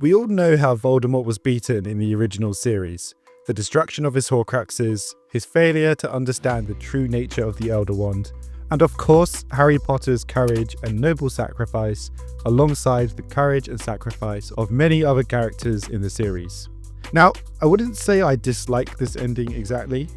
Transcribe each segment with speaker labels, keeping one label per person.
Speaker 1: We all know how Voldemort was beaten in the original series. The destruction of his Horcruxes, his failure to understand the true nature of the Elder Wand, and of course, Harry Potter's courage and noble sacrifice, alongside the courage and sacrifice of many other characters in the series. Now, I wouldn't say I dislike this ending exactly,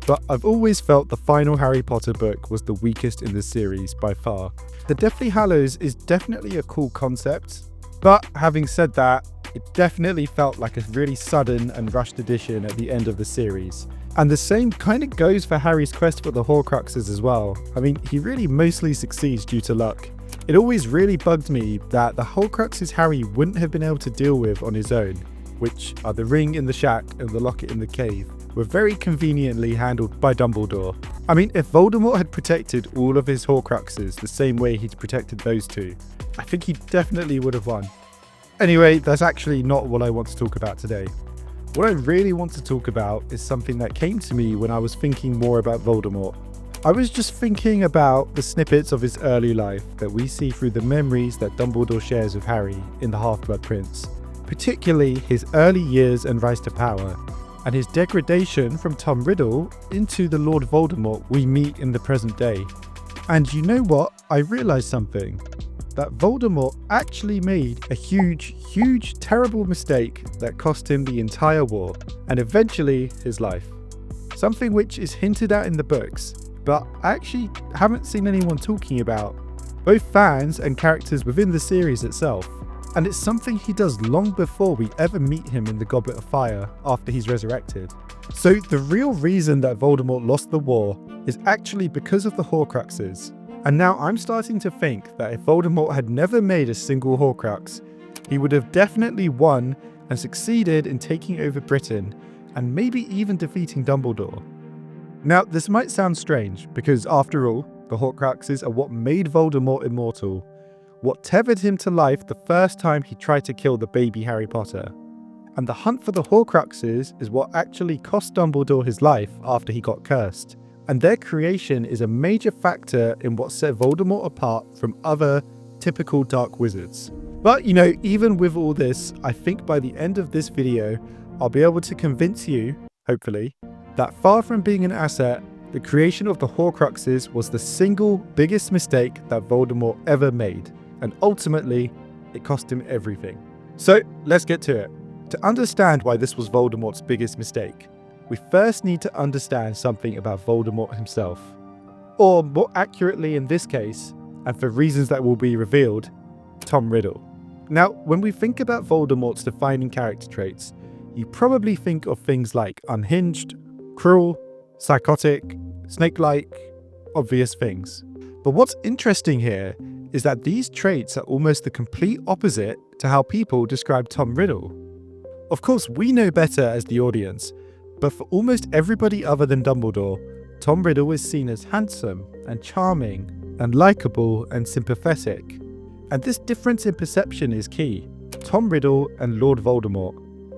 Speaker 1: but I've always felt the final Harry Potter book was the weakest in the series by far. The Deathly Hallows is definitely a cool concept, but having said that, it definitely felt like a really sudden and rushed addition at the end of the series. And the same kind of goes for Harry's quest for the Horcruxes as well. I mean, he really mostly succeeds due to luck. It always really bugged me that the Horcruxes Harry wouldn't have been able to deal with on his own, which are the ring in the shack and the locket in the cave, were very conveniently handled by Dumbledore. I mean, if Voldemort had protected all of his Horcruxes the same way he'd protected those two, I think he definitely would have won. Anyway, that's actually not what I want to talk about today. What I really want to talk about is something that came to me when I was thinking more about Voldemort. I was just thinking about the snippets of his early life that we see through the memories that Dumbledore shares with Harry in The Half-Blood Prince, particularly his early years and rise to power, and his degradation from Tom Riddle into the Lord Voldemort we meet in the present day. And you know what? I realised something. That Voldemort actually made a huge, terrible mistake that cost him the entire war, and eventually his life. Something which is hinted at in the books, but I actually haven't seen anyone talking about, both fans and characters within the series itself. And it's something he does long before we ever meet him in the Goblet of Fire after he's resurrected. So the real reason that Voldemort lost the war is actually because of the Horcruxes. And now I'm starting to think that if Voldemort had never made a single Horcrux, he would have definitely won and succeeded in taking over Britain, and maybe even defeating Dumbledore. Now, this might sound strange, because after all, the Horcruxes are what made Voldemort immortal, what tethered him to life the first time he tried to kill the baby Harry Potter. And the hunt for the Horcruxes is what actually cost Dumbledore his life after he got cursed. And their creation is a major factor in what set Voldemort apart from other typical dark wizards. But you know, even with all this, I think by the end of this video, I'll be able to convince you, hopefully, that far from being an asset, the creation of the Horcruxes was the single biggest mistake that Voldemort ever made. And ultimately, it cost him everything. So let's get to it. To understand why this was Voldemort's biggest mistake, we first need to understand something about Voldemort himself. Or more accurately in this case, and for reasons that will be revealed, Tom Riddle. Now, when we think about Voldemort's defining character traits, you probably think of things like unhinged, cruel, psychotic, snake-like, obvious things. But what's interesting here is that these traits are almost the complete opposite to how people describe Tom Riddle. Of course, we know better as the audience, but for almost everybody other than Dumbledore, Tom Riddle is seen as handsome and charming and likable and sympathetic. And this difference in perception is key. Tom Riddle and Lord Voldemort,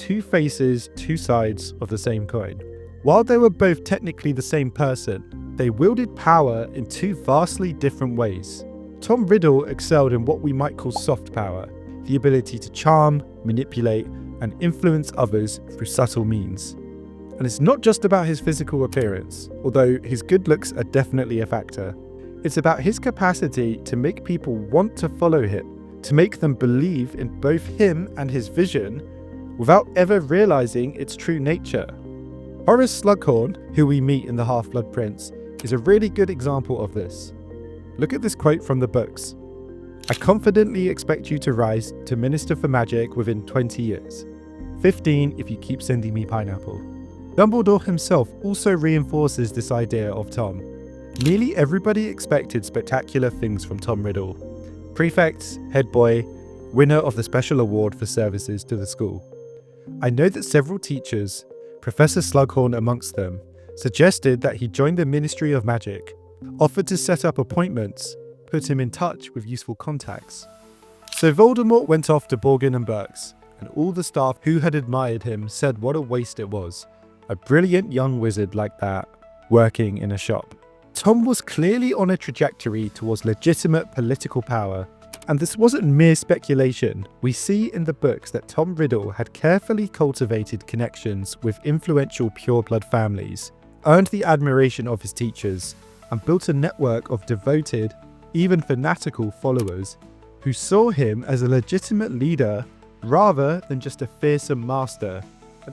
Speaker 1: two faces, two sides of the same coin. While they were both technically the same person, they wielded power in two vastly different ways. Tom Riddle excelled in what we might call soft power, the ability to charm, manipulate, and influence others through subtle means. And it's not just about his physical appearance, although his good looks are definitely a factor. It's about his capacity to make people want to follow him, to make them believe in both him and his vision, without ever realizing its true nature. Horace Slughorn, who we meet in The Half-Blood Prince, is a really good example of this. Look at this quote from the books. "I confidently expect you to rise to Minister for Magic within 20 years. 15 if you keep sending me pineapple." Dumbledore himself also reinforces this idea of Tom. Nearly everybody expected spectacular things from Tom Riddle. Prefect, head boy, winner of the special award for services to the school. I know that several teachers, Professor Slughorn amongst them, suggested that he join the Ministry of Magic, offered to set up appointments, put him in touch with useful contacts. So Voldemort went off to Borgin and Burke's, and all the staff who had admired him said what a waste it was. A brilliant young wizard like that, working in a shop. Tom was clearly on a trajectory towards legitimate political power, And this wasn't mere speculation. We see in the books that Tom Riddle had carefully cultivated connections with influential pureblood families, earned the admiration of his teachers, and built a network of devoted, even fanatical followers who saw him as a legitimate leader rather than just a fearsome master.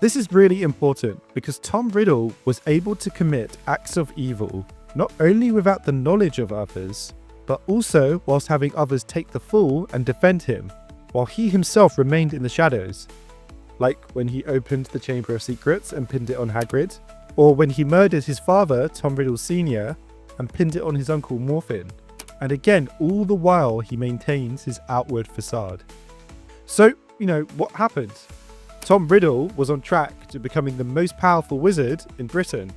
Speaker 1: This is really important because Tom Riddle was able to commit acts of evil not only without the knowledge of others, but also whilst having others take the fall and defend him, while he himself remained in the shadows. Like when he opened the Chamber of Secrets and pinned it on Hagrid, or when he murdered his father, Tom Riddle Sr., and pinned it on his uncle Morphin. And again, all the while he maintains his outward facade. So, what happened? Tom Riddle was on track to becoming the most powerful wizard in Britain.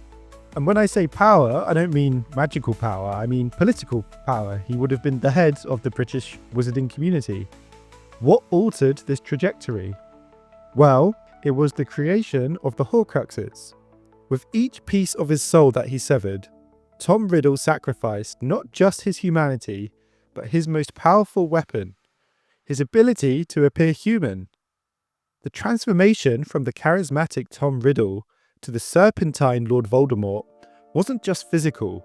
Speaker 1: And when I say power, I don't mean magical power, I mean political power. He would have been the head of the British wizarding community. What altered this trajectory? Well, it was the creation of the Horcruxes. With each piece of his soul that he severed, Tom Riddle sacrificed not just his humanity, but his most powerful weapon, his ability to appear human. The transformation from the charismatic Tom Riddle to the serpentine Lord Voldemort wasn't just physical.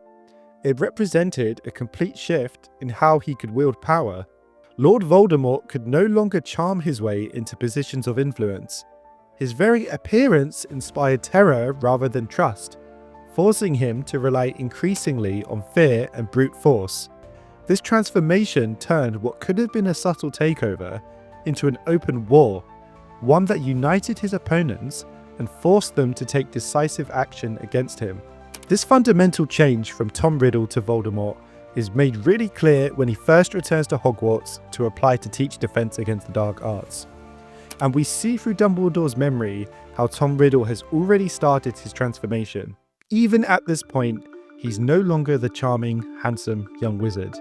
Speaker 1: It represented a complete shift in how he could wield power. Lord Voldemort could no longer charm his way into positions of influence. His very appearance inspired terror rather than trust, forcing him to rely increasingly on fear and brute force. This transformation turned what could have been a subtle takeover into an open war, one that united his opponents and forced them to take decisive action against him. This fundamental change from Tom Riddle to Voldemort is made really clear when he first returns to Hogwarts to apply to teach defense against the dark arts. And we see through Dumbledore's memory how Tom Riddle has already started his transformation. Even at this point, he's no longer the charming, handsome young wizard.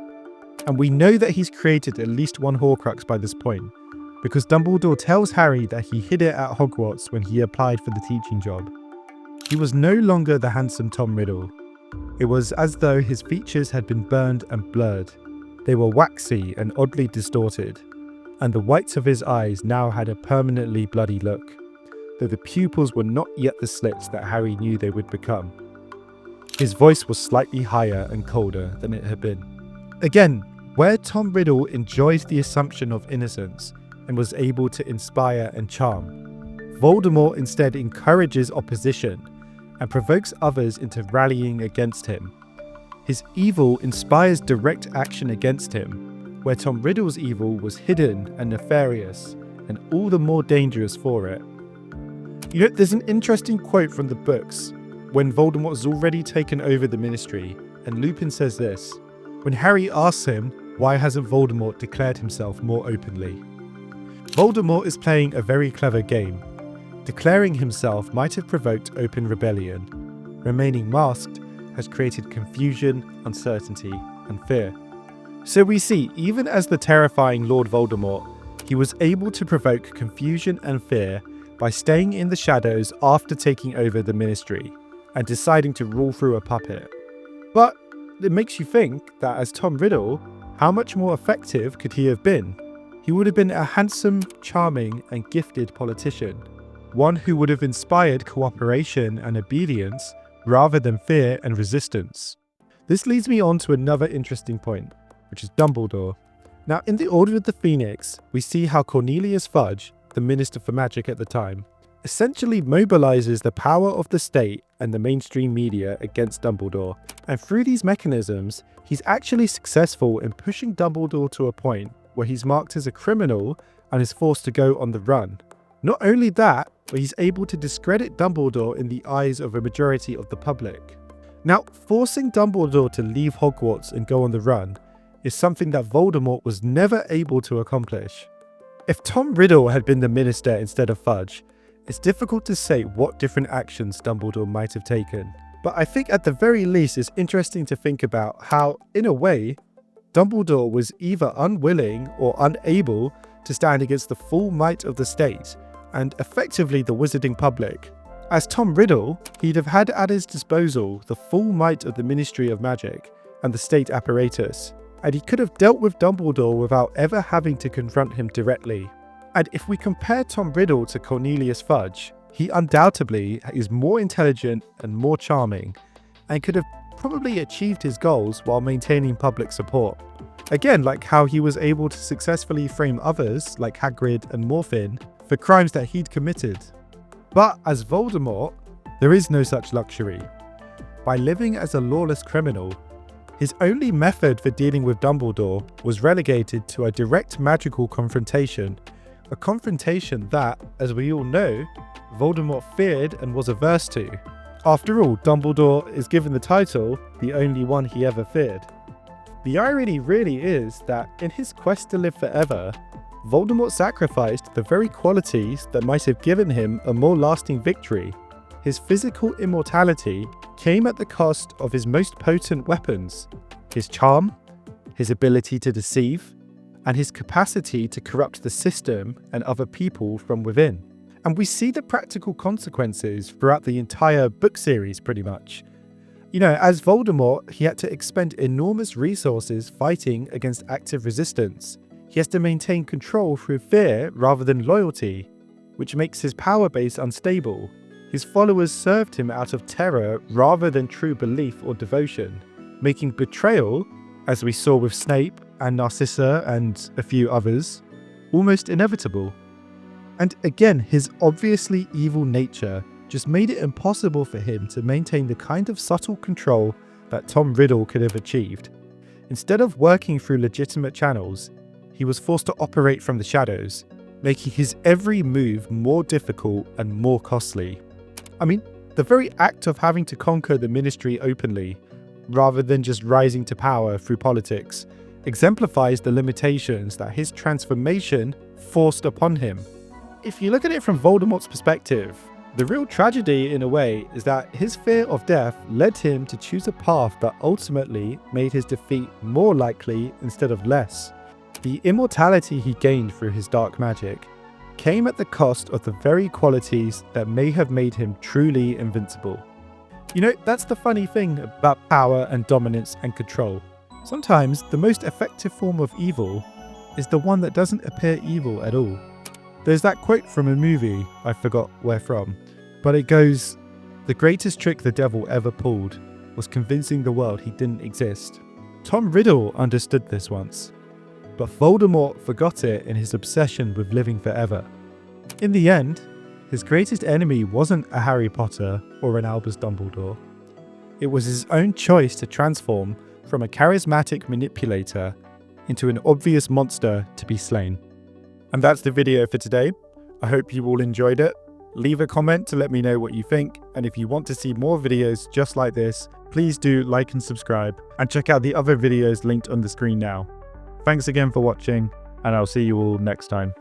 Speaker 1: And we know that he's created at least one Horcrux by this point, because Dumbledore tells Harry that he hid it at Hogwarts when he applied for the teaching job. He was no longer the handsome Tom Riddle. It was as though his features had been burned and blurred. They were waxy and oddly distorted, and the whites of his eyes now had a permanently bloody look, though the pupils were not yet the slits that Harry knew they would become. His voice was slightly higher and colder than it had been. Again, where Tom Riddle enjoyed the assumption of innocence and was able to inspire and charm, Voldemort instead encourages opposition and provokes others into rallying against him. His evil inspires direct action against him, where Tom Riddle's evil was hidden and nefarious, and all the more dangerous for it. There's an interesting quote from the books when Voldemort has already taken over the Ministry, and Lupin says this, when Harry asks him why hasn't Voldemort declared himself more openly. Voldemort is playing a very clever game. Declaring himself might have provoked open rebellion. Remaining masked has created confusion, uncertainty, and fear. So we see, even as the terrifying Lord Voldemort, he was able to provoke confusion and fear by staying in the shadows after taking over the Ministry and deciding to rule through a puppet. But it makes you think that as Tom Riddle, how much more effective could he have been? He would have been a handsome, charming, and gifted politician, one who would have inspired cooperation and obedience rather than fear and resistance. This leads me on to another interesting point, which is Dumbledore. Now, in the Order of the Phoenix, we see how Cornelius Fudge, the Minister for Magic at the time, essentially mobilizes the power of the state and the mainstream media against Dumbledore. And through these mechanisms, he's actually successful in pushing Dumbledore to a point where he's marked as a criminal and is forced to go on the run. Not only that, but he's able to discredit Dumbledore in the eyes of a majority of the public. Now, forcing Dumbledore to leave Hogwarts and go on the run is something that Voldemort was never able to accomplish. If Tom Riddle had been the minister instead of Fudge, it's difficult to say what different actions Dumbledore might have taken. But I think at the very least it's interesting to think about how, in a way, Dumbledore was either unwilling or unable to stand against the full might of the state and effectively the wizarding public. As Tom Riddle, he'd have had at his disposal the full might of the Ministry of Magic and the state apparatus. and he could have dealt with Dumbledore without ever having to confront him directly. And if we compare Tom Riddle to Cornelius Fudge, he undoubtedly is more intelligent and more charming, and could have probably achieved his goals while maintaining public support. Again, like how he was able to successfully frame others, like Hagrid and Morphin, for crimes that he'd committed. But as Voldemort, there is no such luxury. By living as a lawless criminal, his only method for dealing with Dumbledore was relegated to a direct magical confrontation, a confrontation that, as we all know, Voldemort feared and was averse to. After all, Dumbledore is given the title, the only one he ever feared. The irony really is that in his quest to live forever, Voldemort sacrificed the very qualities that might have given him a more lasting victory. His physical immortality came at the cost of his most potent weapons, his charm, his ability to deceive, and his capacity to corrupt the system and other people from within. And we see the practical consequences throughout the entire book series pretty much. You know, as Voldemort, he had to expend enormous resources fighting against active resistance. He has to maintain control through fear rather than loyalty, which makes his power base unstable. His followers served him out of terror rather than true belief or devotion, making betrayal, as we saw with Snape and Narcissa and a few others, almost inevitable. And again, his obviously evil nature just made it impossible for him to maintain the kind of subtle control that Tom Riddle could have achieved. Instead of working through legitimate channels, he was forced to operate from the shadows, making his every move more difficult and more costly. I mean, the very act of having to conquer the Ministry openly, rather than just rising to power through politics, exemplifies the limitations that his transformation forced upon him. If you look at it from Voldemort's perspective, the real tragedy in a way is that his fear of death led him to choose a path that ultimately made his defeat more likely instead of less. The immortality he gained through his dark magic came at the cost of the very qualities that may have made him truly invincible. You know, that's the funny thing about power and dominance and control. Sometimes the most effective form of evil is the one that doesn't appear evil at all. There's that quote from a movie, I forgot where from, but it goes, "The greatest trick the devil ever pulled was convincing the world he didn't exist." Tom Riddle understood this once, but Voldemort forgot it in his obsession with living forever. In the end, his greatest enemy wasn't a Harry Potter or an Albus Dumbledore. It was his own choice to transform from a charismatic manipulator into an obvious monster to be slain. And that's the video for today. I hope you all enjoyed it. Leave a comment to let me know what you think, and if you want to see more videos just like this, please do like and subscribe, and check out the other videos linked on the screen now. Thanks again for watching, and I'll see you all next time.